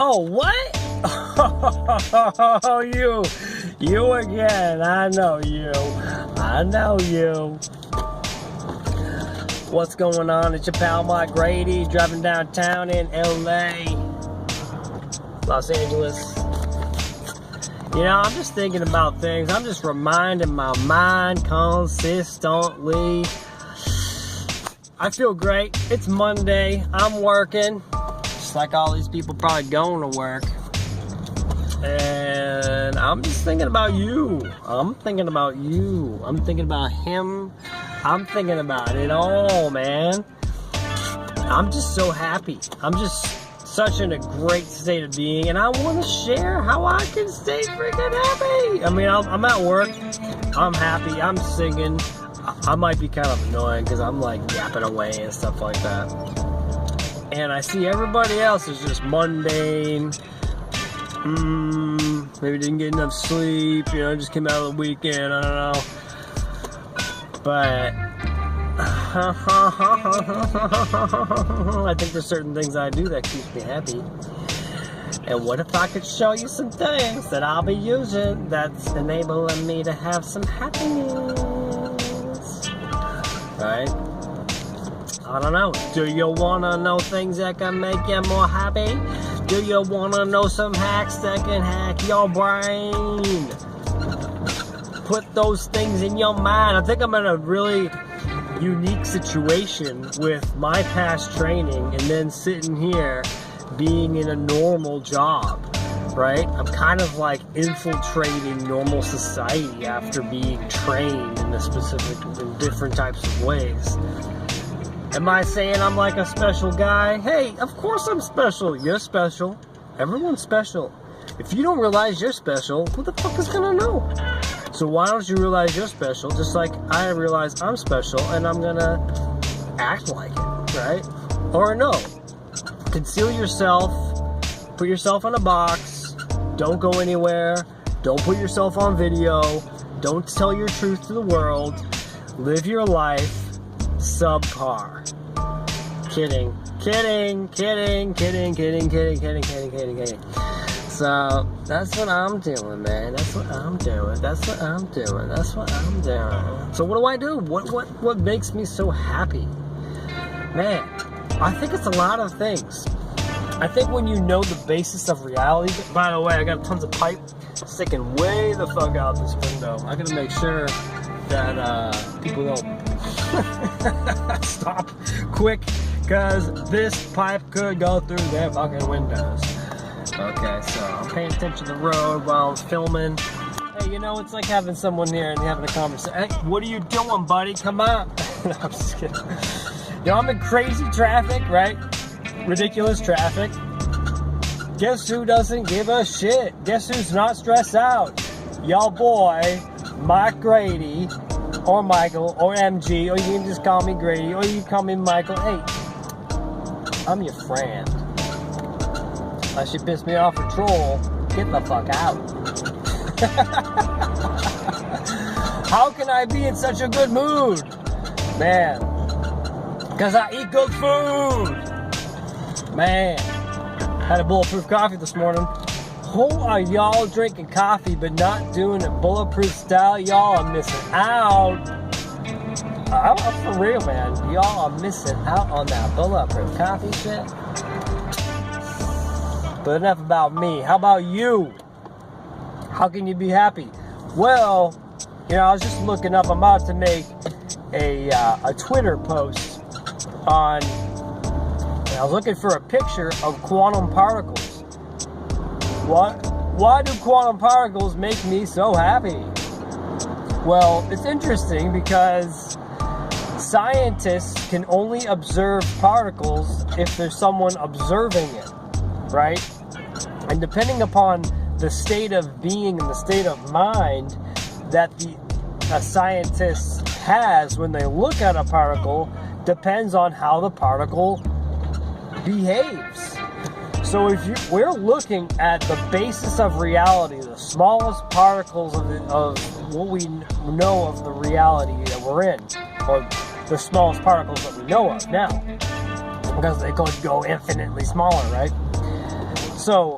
Oh, what? Oh, you again. I know you. What's going on? It's your pal, Grady, driving downtown in LA, Los Angeles. You know, I'm just thinking about things. I'm just reminding my mind consistently. I feel great. It's Monday. I'm working. Just like all these people probably going to work. And I'm just thinking about you. I'm thinking about you. I'm thinking about him. I'm thinking about it all, man. I'm just so happy. I'm just such in a great state of being, and I want to share how I can stay freaking happy. I mean, I'm at work. I'm happy. I'm singing. I might be kind of annoying because I'm like yapping away and stuff like that. And I see everybody else is just mundane. Maybe didn't get enough sleep, you know, just came out of the weekend, I don't know. But I think there's certain things I do that keeps me happy. And what if I could show you some things that I'll be using that's enabling me to have some happiness? Right? I don't know. Do you want to know things that can make you more happy? Do you want to know some hacks that can hack your brain? Put those things in your mind. I think I'm in a really unique situation with my past training and then sitting here being in a normal job, right? I'm kind of like infiltrating normal society after being trained in in different types of ways. Am I saying I'm like a special guy? Hey, of course I'm special. You're special. Everyone's special. If you don't realize you're special, who the fuck is gonna know? So why don't you realize you're special, just like I realize I'm special, and I'm gonna act like it, right? Or no. Conceal yourself, put yourself in a box, don't go anywhere, don't put yourself on video, don't tell your truth to the world, live your life subpar. Kidding. So that's what I'm doing, man. That's what I'm doing. So what do? What makes me so happy? Man, I think it's a lot of things. I think when you know the basis of reality. By the way, I got tons of pipe sticking way the fuck out this window. I gotta make sure that people don't stop quick, because this pipe could go through their fucking windows. Okay, so I'm paying attention to the road while I'm filming. Hey, you know, it's like having someone here and having a conversation. Hey, what are you doing, buddy? Come on. No, I'm just kidding. You know, I'm in crazy traffic, right? Ridiculous traffic. Guess who doesn't give a shit? Guess who's not stressed out? Y'all boy, Mike Grady, or Michael, or MG, or you can just call me Grady, or you can call me Michael. Hey, I'm your friend. Unless you piss me off or troll, get the fuck out. How can I be in such a good mood? Man, because I eat good food. Man, had a bulletproof coffee this morning. Who are y'all drinking coffee but not doing it bulletproof style? Y'all are missing out. I'm for real, man. Y'all are missing out on that bulletproof coffee shit. But enough about me. How about you? How can you be happy? Well, you know, I was just looking up. I'm about to make a Twitter post on. I was looking for a picture of quantum particles. Why do quantum particles make me so happy? Well, it's interesting because scientists can only observe particles if there's someone observing it, right? And depending upon the state of being and the state of mind that a scientist has when they look at a particle depends on how the particle behaves. So we're looking at the basis of reality, the smallest particles of what we know of the reality that we're in, or the smallest particles that we know of now, because they could go infinitely smaller, right? So,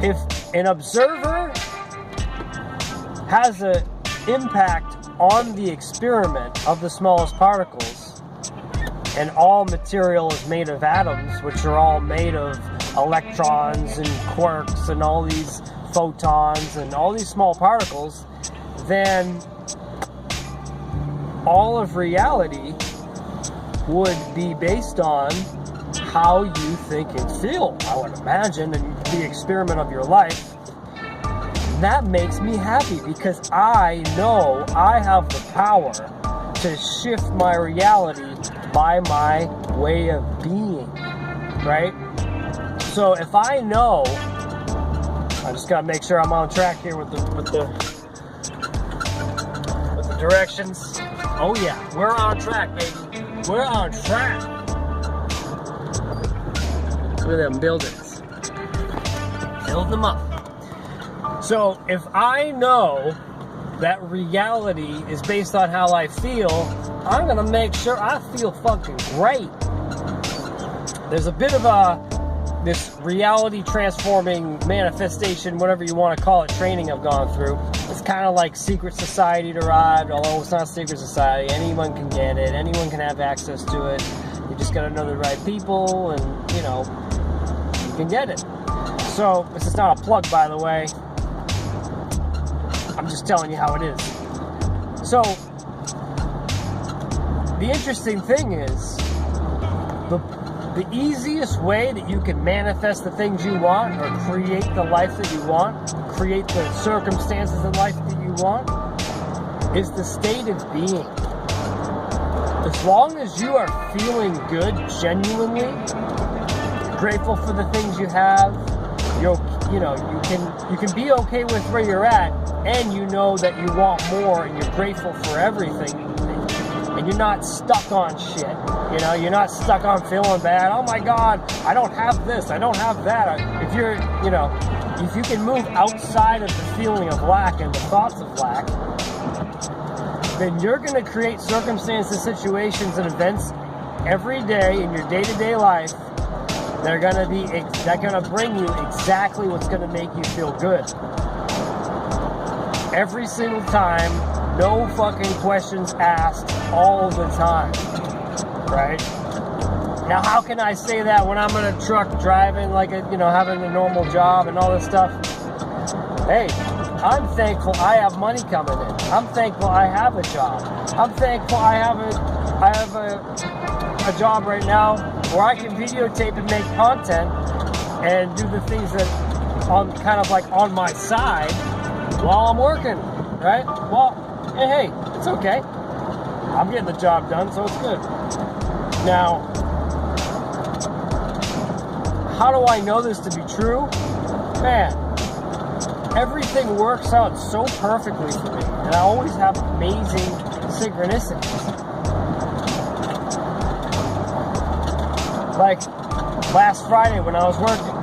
if an observer has an impact on the experiment of the smallest particles, and all material is made of atoms, which are all made of electrons and quarks and all these photons and all these small particles, then all of reality would be based on how you think and feel, I would imagine, in the experiment of your life. That makes me happy because I know I have the power to shift my reality by my way of being, right? So if I know, I just gotta make sure I'm on track here with the directions. Oh yeah, we're on track, baby. We're on track. Look at them buildings. Build them up. So if I know that reality is based on how I feel, I'm gonna make sure I feel fucking great. There's a bit of this reality transforming manifestation, whatever you want to call it, training I've gone through. It's kind of like secret society derived, although it's not secret society. Anyone can get it. Anyone can have access to it. You just gotta know the right people, and you can get it. So this is not a plug, by the way. I'm just telling you how it is. So the interesting thing is, the easiest way that you can manifest the things you want, or create the life that you want, create the circumstances in life that you want, is the state of being. As long as you are feeling good, genuinely grateful for the things you have, you can be okay with where you're at, and you know that you want more, and you're grateful for everything, and you're not stuck on shit. You're not stuck on feeling bad. Oh my God, I don't have this, I don't have that. If you can move outside of the feeling of lack and the thoughts of lack, then you're going to create circumstances, situations, and events every day in your day-to-day life that are going to bring you exactly what's going to make you feel good. Every single time, no fucking questions asked, all the time, right? Now, how can I say that when I'm in a truck driving like having a normal job and all this stuff? Hey, I'm thankful I have money coming in. I'm thankful I have a job. I'm thankful I have a job right now where I can videotape and make content and do the things that on my side while I'm working, right? Well, hey, it's okay. I'm getting the job done, so it's good. Now, how do I know this to be true? Man, everything works out so perfectly for me, and I always have amazing synchronicities. Like last Friday when I was working,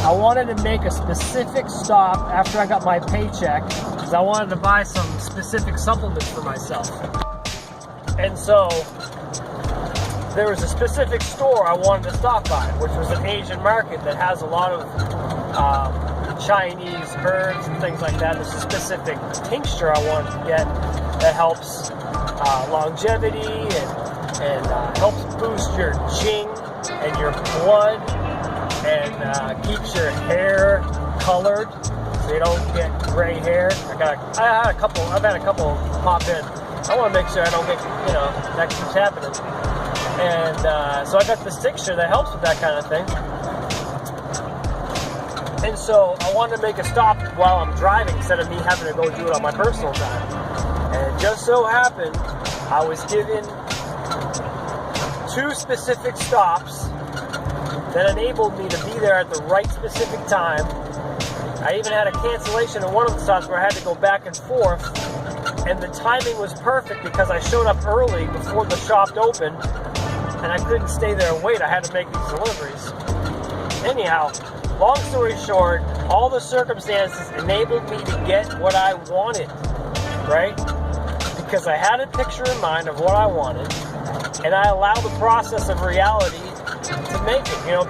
I wanted to make a specific stop after I got my paycheck because I wanted to buy some specific supplements for myself. And so there was a specific store I wanted to stop by, which was an Asian market that has a lot of Chinese herbs and things like that. There's a specific tincture I wanted to get that helps longevity and helps boost your jing and your blood and keeps your hair colored so you don't get gray hair. I've had a couple pop in. I want to make sure I don't get, that keeps happening. And so I got this tincture that helps with that kind of thing. And so I wanted to make a stop while I'm driving instead of me having to go do it on my personal time. And it just so happened I was given 2 specific stops that enabled me to be there at the right specific time. I even had a cancellation in one of the stops where I had to go back and forth. And the timing was perfect because I showed up early before the shop opened, and I couldn't stay there and wait. I had to make these deliveries. Anyhow, long story short, all the circumstances enabled me to get what I wanted, right? Because I had a picture in mind of what I wanted, and I allowed the process of reality to to make it. You know,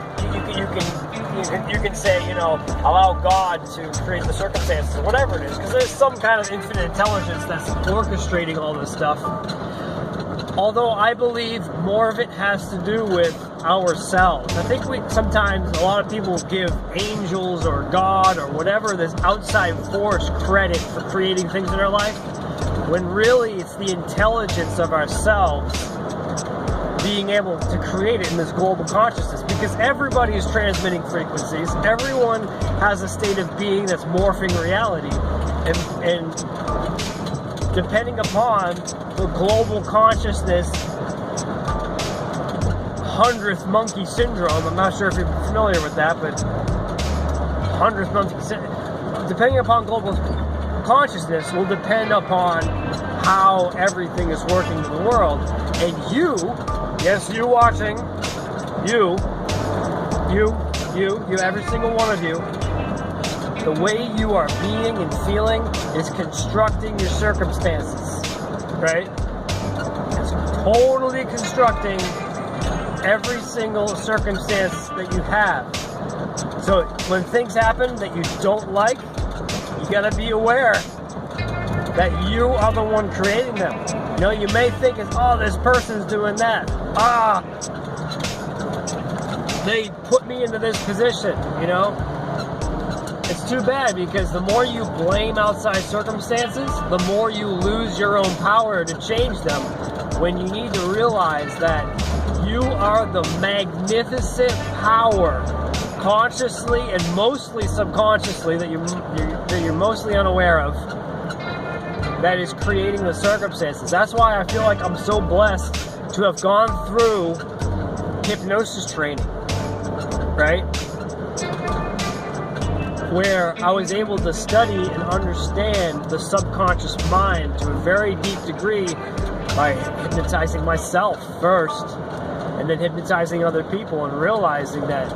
you can say, you know, allow God to create the circumstances, or whatever it is, because there's some kind of infinite intelligence that's orchestrating all this stuff. Although I believe more of it has to do with ourselves. I think sometimes a lot of people give angels or God or whatever, this outside force, credit for creating things in our life, when really it's the intelligence of ourselves being able to create it in this global consciousness, because everybody is transmitting frequencies. Everyone has a state of being that's morphing reality, and depending upon the global consciousness 100th monkey syndrome, I'm not sure if you're familiar with that, but 100th monkey syndrome, depending upon global consciousness will depend upon how everything is working in the world. And you, yes, you watching, you, every single one of you, the way you are being and feeling is constructing your circumstances, right? It's totally constructing every single circumstance that you have. So when things happen that you don't like, you gotta be aware that you are the one creating them. You know, you may think it's, oh, this person's doing that. They put me into this position, you know? It's too bad, because the more you blame outside circumstances, the more you lose your own power to change them, when you need to realize that you are the magnificent power, consciously and mostly subconsciously, that you're mostly unaware of, that is creating the circumstances. That's why I feel like I'm so blessed to have gone through hypnosis training, right? Where I was able to study and understand the subconscious mind to a very deep degree by hypnotizing myself first, and then hypnotizing other people, and realizing that,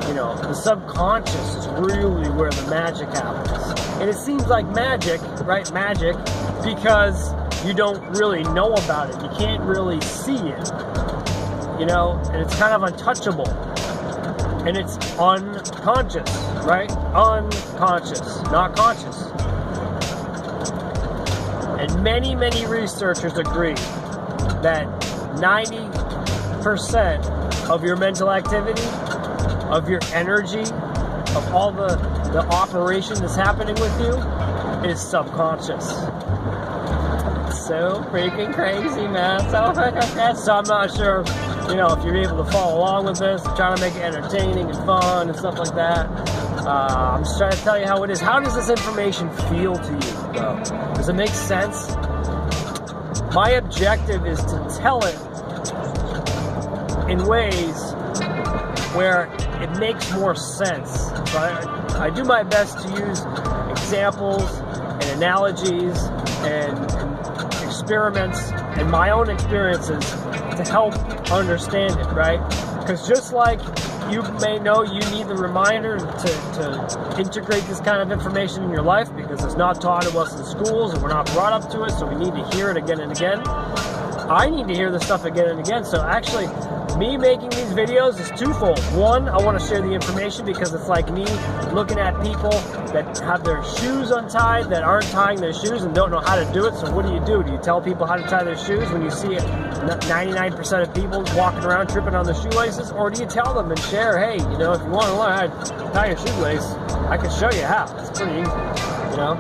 you know, the subconscious is really where the magic happens. And it seems like magic, right? Magic, because you don't really know about it. You can't really see it, you know, and it's kind of untouchable. And it's unconscious, right? Unconscious, not conscious. And many, many researchers agree that 90% of your mental activity, of your energy, of all the operation that's happening with you is subconscious. It's so freaking crazy, man. So freaking crazy. So I'm not sure, you know, if you're able to follow along with this. I'm trying to make it entertaining and fun and stuff like that. I'm just trying to tell you how it is. How does this information feel to you, though? Does it make sense? My objective is to tell it in ways where it makes more sense. So I do my best to use examples and analogies and experiments and my own experiences to help understand it, right? Because just like you may know you need the reminder to integrate this kind of information in your life, because it's not taught to us in schools and we're not brought up to it, so we need to hear it again and again. I need to hear this stuff again and again. So actually, me making these videos is twofold. One, I want to share the information because it's like me looking at people that have their shoes untied, that aren't tying their shoes and don't know how to do it. So what do? Do you tell people how to tie their shoes when you see 99% of people walking around tripping on their shoelaces? Or do you tell them and share, hey, you know, if you want to learn how to tie your shoelace, I can show you how. It's pretty easy, you know?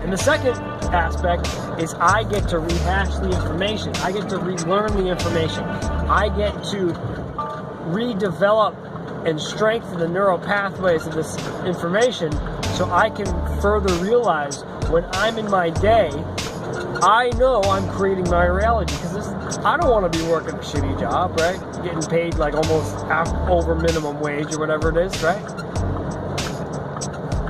And the second aspect is I get to rehash the information. I get to relearn the information. I get to redevelop and strengthen the neural pathways of this information so I can further realize when I'm in my day, I know I'm creating my reality, because I don't want to be working a shitty job, right? Getting paid like almost over minimum wage or whatever it is, right?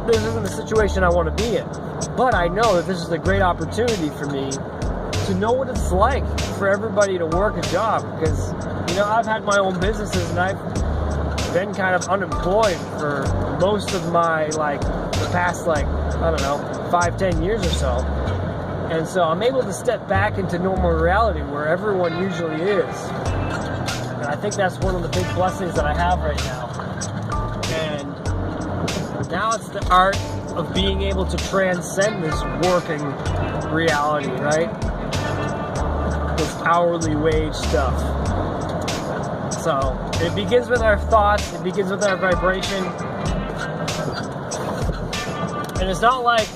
This isn't the situation I want to be in. But I know that this is a great opportunity for me to know what it's like for everybody to work a job, because, you know, I've had my own businesses and I've been kind of unemployed for most of my, like, the past, like, I don't know, 5-10 years or so. And so I'm able to step back into normal reality where everyone usually is. And I I think that's one of the big blessings that I have right now. And now it's the art of being able to transcend this working reality, right? This hourly wage stuff. So it begins with our thoughts, it begins with our vibration. And it's not like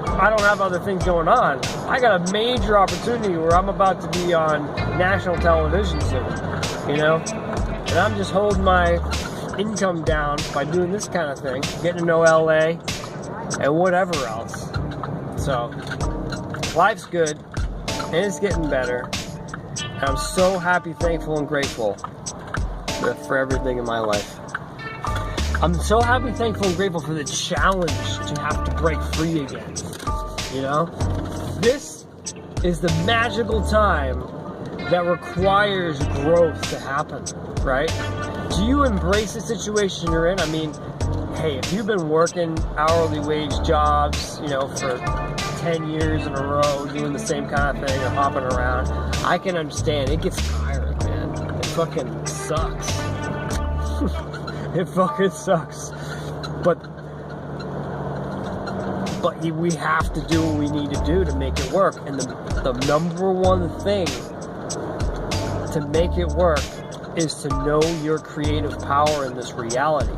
I don't have other things going on. I got a major opportunity where I'm about to be on national television soon, you know? And I'm just holding my income down by doing this kind of thing, getting to know LA and whatever else. So, life's good, and it's getting better. And I'm so happy, thankful, and grateful for everything in my life. I'm so happy, thankful, and grateful for the challenge to have to break free again. You know? This is the magical time that requires growth to happen, right? Do you embrace the situation you're in? I mean, hey, if you've been working hourly wage jobs, you know, for 10 years in a row, doing the same kind of thing or hopping around, I can understand. It gets tiring, man. It fucking sucks. It fucking sucks. But we have to do what we need to do to make it work. And the number one thing to make it work is to know your creative power in this reality.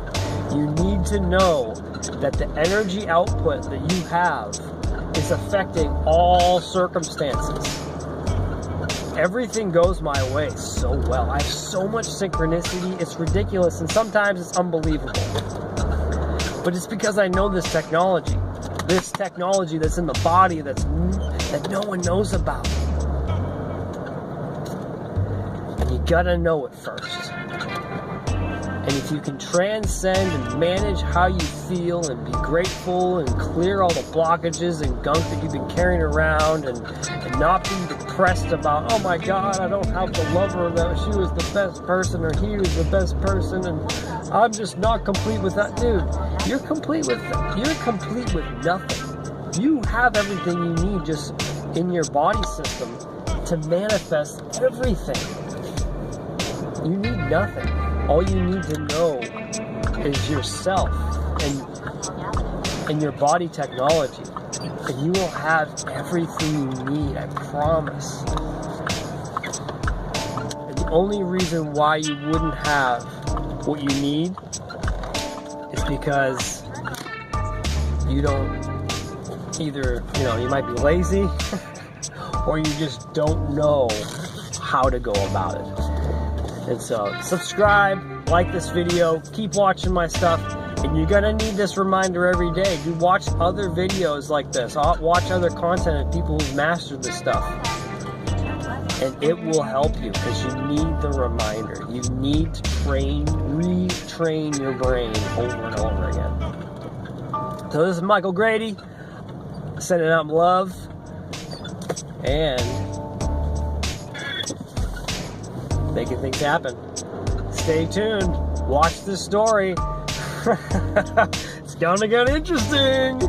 You need to know that the energy output that you have is affecting all circumstances. Everything goes my way so well. I have so much synchronicity, it's ridiculous, and sometimes it's unbelievable. But it's because I know this technology that's in the body that no one knows about. And you gotta know it first. And if you can transcend and manage how you feel and be grateful and clear all the blockages and gunk that you've been carrying around and not be depressed about, oh my God, I don't have the lover that she was the best person or he was the best person and I'm just not complete with that. Dude, you're complete with nothing. You have everything you need just in your body system to manifest everything. You need nothing. All you need to know is yourself and your body technology. And you will have everything you need, I promise. And the only reason why you wouldn't have what you need is because you don't either, you might be lazy or you just don't know how to go about it. And so subscribe, like this video, keep watching my stuff, and you're gonna need this reminder every day. You watch other videos like this, watch other content of people who've mastered this stuff. And it will help you because you need the reminder. You need to retrain your brain over and over again. So this is Michael Grady, sending out love, and making things happen. Stay tuned. Watch this story. It's gonna get interesting.